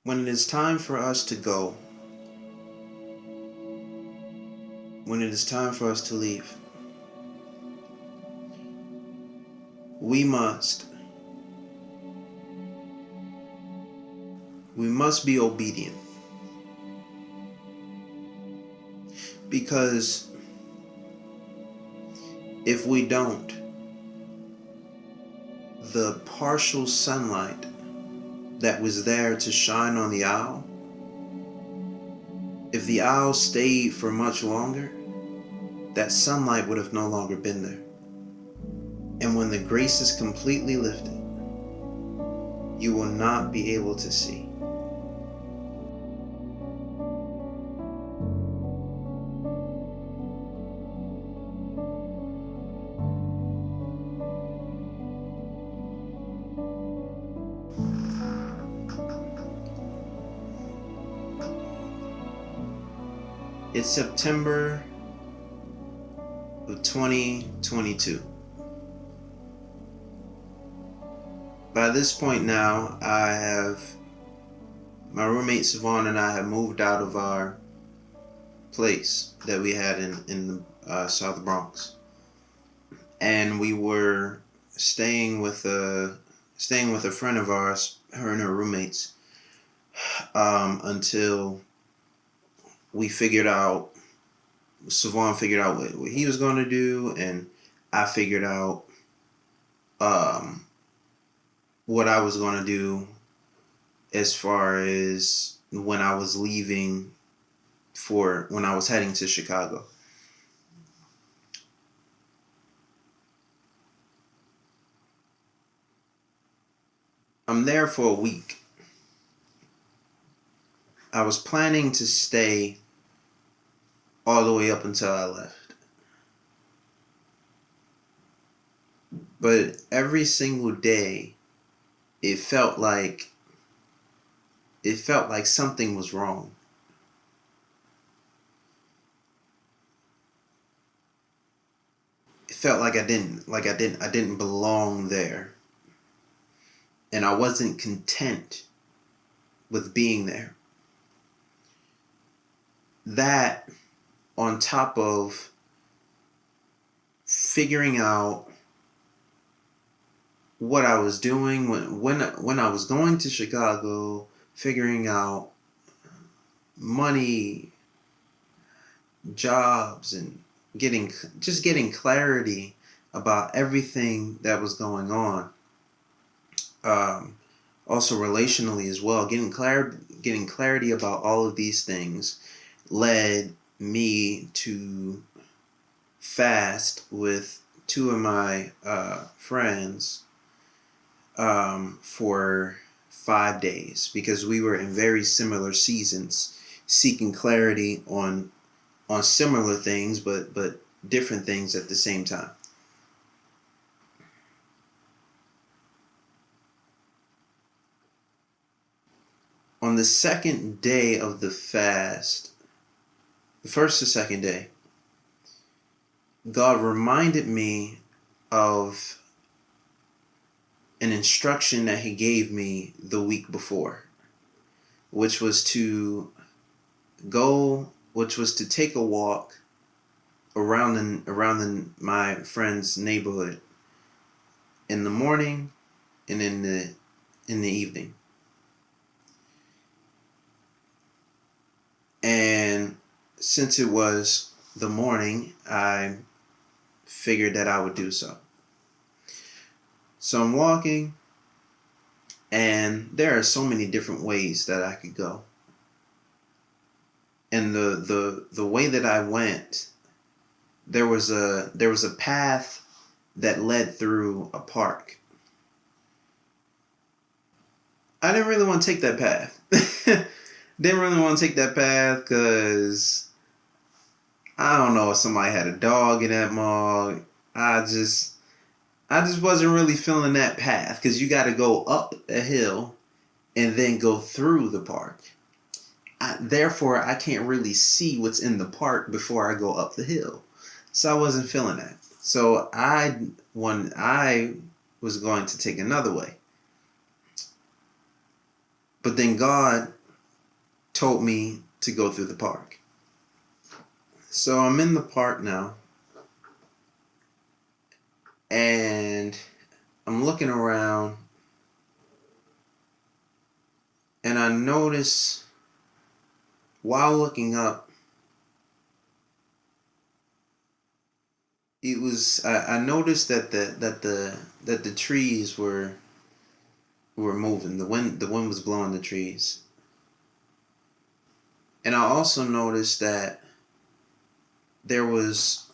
When it is time for us to go, when it is time for us to leave, we must be obedient, because if we don't, the partial sunlight that was there to shine on the owl, if the owl stayed for much longer, that sunlight would have no longer been there. And when the grace is completely lifted, you will not be able to see. It's September of 2022. By this point now, my roommate Savon and I have moved out of our place that we had in the South Bronx, and we were staying with a friend of ours, her and her roommates, until Savon figured out what he was going to do, and I figured out what I was going to do as far as when I was heading to Chicago. I'm there for a week. I was planning to stay all the way up until I left. But every single day, it felt like something was wrong. It felt like I didn't belong there. And I wasn't content with being there. That, on top of figuring out what I was doing when I was going to Chicago, figuring out money, jobs, and getting clarity about everything that was going on. Also relationally as well, getting clarity about all of these things led me to fast with two of my friends for 5 days, because we were in very similar seasons, seeking clarity on similar things, but different things at the same time. On the second day of the fast, the first or second day, God reminded me of an instruction that He gave me the week before, which was to take a walk around my friend's neighborhood in the morning and in the evening. And since it was the morning, I figured that I would do so. So I'm walking, and there are so many different ways that I could go. And the way that I went, there was a path that led through a park. I didn't really want to take that path. Didn't really want to take that path because I don't know if somebody had a dog in that mall. I just wasn't really feeling that path, because you got to go up a hill and then go through the park. Therefore, I can't really see what's in the park before I go up the hill. So I wasn't feeling that. So I was going to take another way. But then God told me to go through the park. So I'm in the park now, and I'm looking around, and I notice while looking up, I noticed that the trees were moving. The wind was blowing the trees. And I also noticed that there was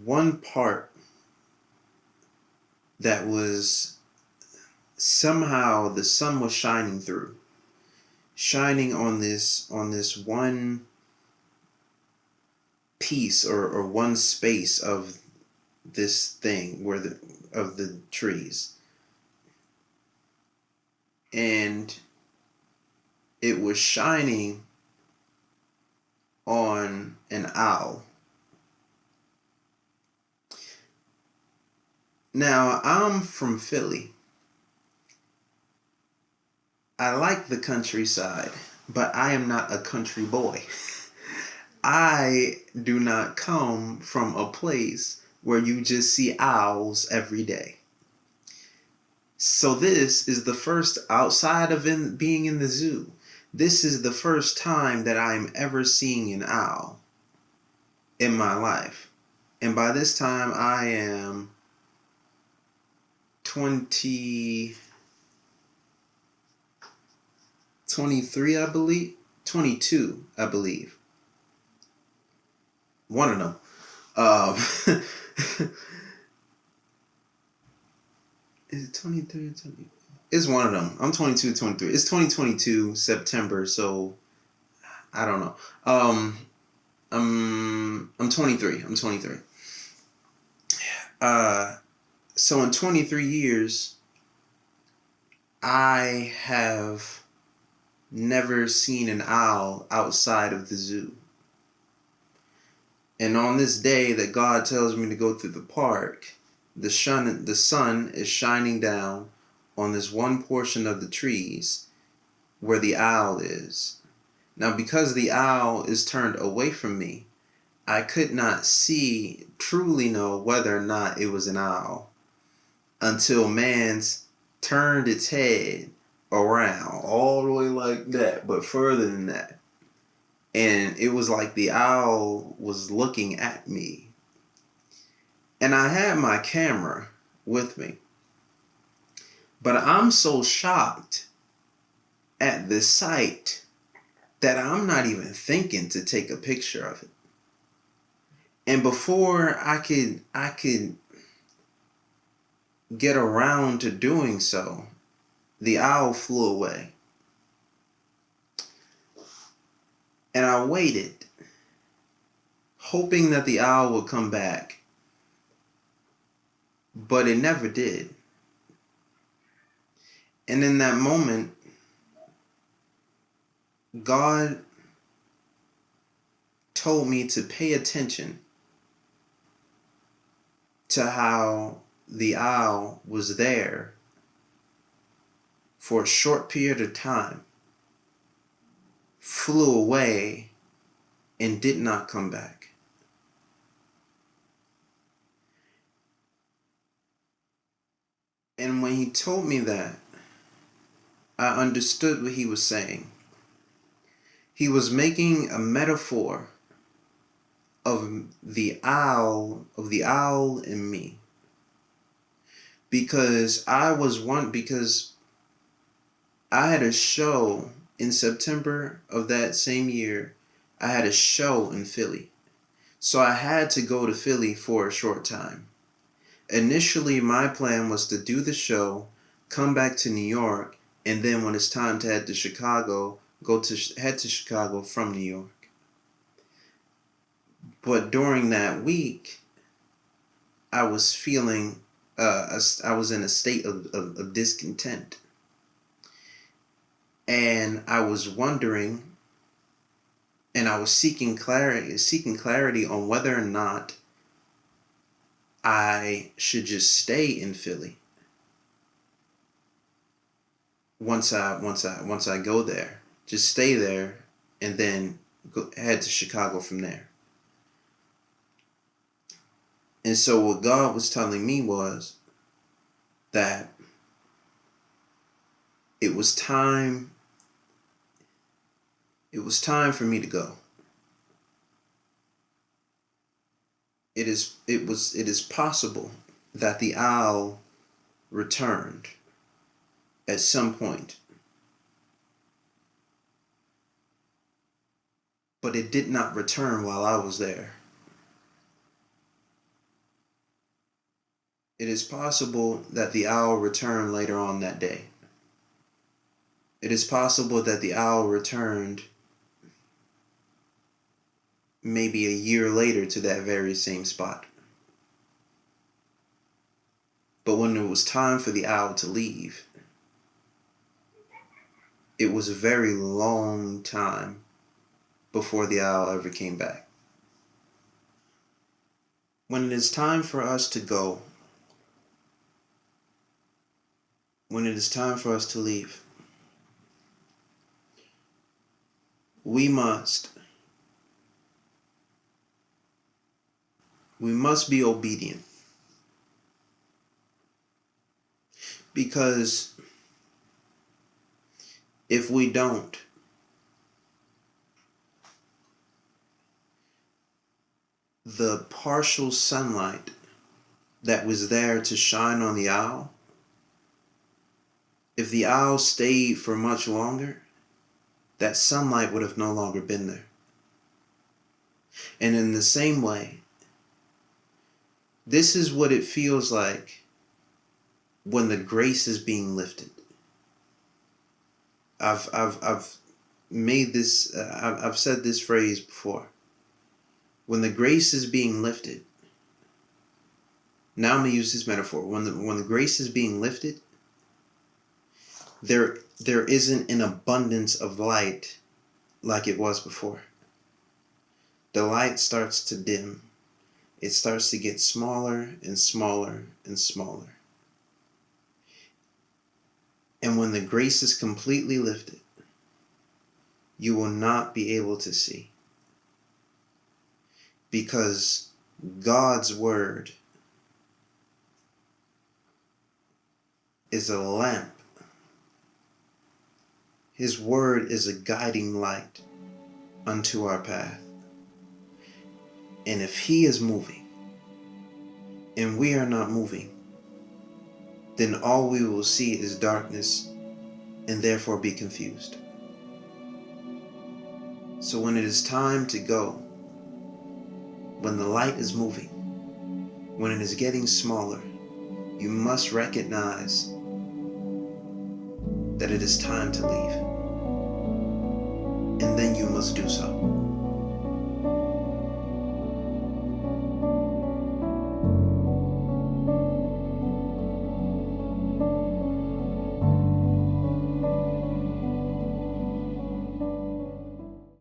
one part that was somehow the sun was shining on this one piece or one space of this thing of the trees. And it was shining on an owl. Now, I'm from Philly. I like the countryside, but I am not a country boy. I do not come from a place where you just see owls every day. So this is the first, outside of being in the zoo, this is the first time that I'm ever seeing an owl in my life. And by this time, I am 23, I believe. 22, I believe. One of them. Is it 23 or 20? It's one of them. I'm 22, 23. It's 2022, September, so I don't know. I'm 23. I'm 23. So in 23 years, I have never seen an owl outside of the zoo. And on this day that God tells me to go through the park, the sun is shining down on this one portion of the trees where the owl is. Now, because the owl is turned away from me, I could not truly know whether or not it was an owl until man's turned its head around all the way like that, but further than that. And it was like the owl was looking at me. And I had my camera with me. But I'm so shocked at this sight that I'm not even thinking to take a picture of it. And before I could get around to doing so, the owl flew away. And I waited, hoping that the owl would come back. But it never did. And in that moment, God told me to pay attention to how the owl was there for a short period of time, flew away, and did not come back. And when he told me that, I understood what he was saying. He was making a metaphor of the owl in me. Because I had a show in September of that same year. I had a show in Philly. So I had to go to Philly for a short time. Initially, my plan was to do the show, come back to New York, and then when it's time to head to Chicago, head to Chicago from New York. But during that week, I was feeling, I was in a state of discontent. And I was wondering, and I was seeking clarity on whether or not I should just stay in Philly. once I go there, just stay there, and then head to Chicago from there. And so what God was telling me was that it was time for me to go. It is possible that the owl returned at some point, but it did not return while I was there. It is possible that the owl returned later on that day. It is possible that the owl returned maybe a year later to that very same spot. But when it was time for the owl to leave, it was a very long time before the owl ever came back. When it is time for us to go, when it is time for us to leave, we must be obedient. Because if we don't, the partial sunlight that was there to shine on the owl, if the owl stayed for much longer, that sunlight would have no longer been there. And in the same way, this is what it feels like when the grace is being lifted. I've made this. I've said this phrase before. When the grace is being lifted. Now I'm gonna use this metaphor. When the grace is being lifted, there isn't an abundance of light like it was before. The light starts to dim. It starts to get smaller and smaller and smaller. And when the grace is completely lifted, you will not be able to see. Because God's word is a lamp. His word is a guiding light unto our path. And if He is moving and we are not moving, then all we will see is darkness and therefore be confused. So when it is time to go, when the light is moving, when it is getting smaller, you must recognize that it is time to leave. And then you must do so.